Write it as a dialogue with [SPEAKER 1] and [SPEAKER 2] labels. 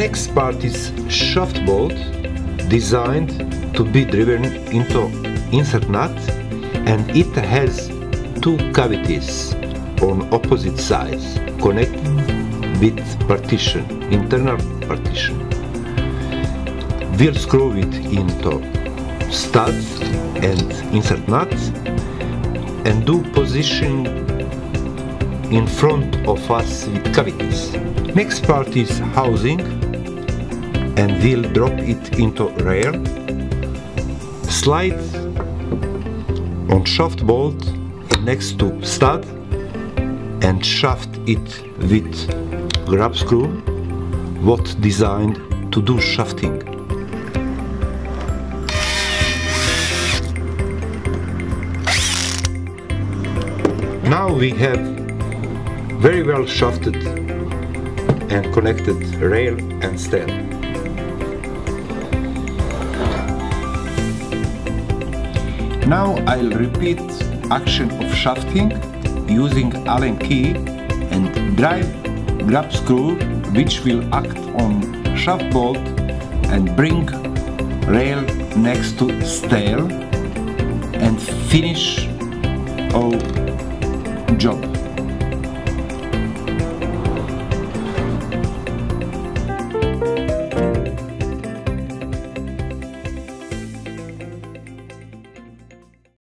[SPEAKER 1] next part is shaft bolt, designed to be driven into insert nut, and it has two cavities on opposite sides connected with partition, internal partition. We'll screw it into studs and insert nuts and do positioning in front of us with cavities. Next part is housing, and we'll drop it into rail, slide on shaft bolt next to stud and shaft it with grab screw, what designed to do shafting. Now we have very well shafted and connected rail and stand. Now I'll repeat action of shafting using Allen key and drive grab screw, which will act on shaft bolt and bring rail next to stale and finish our job.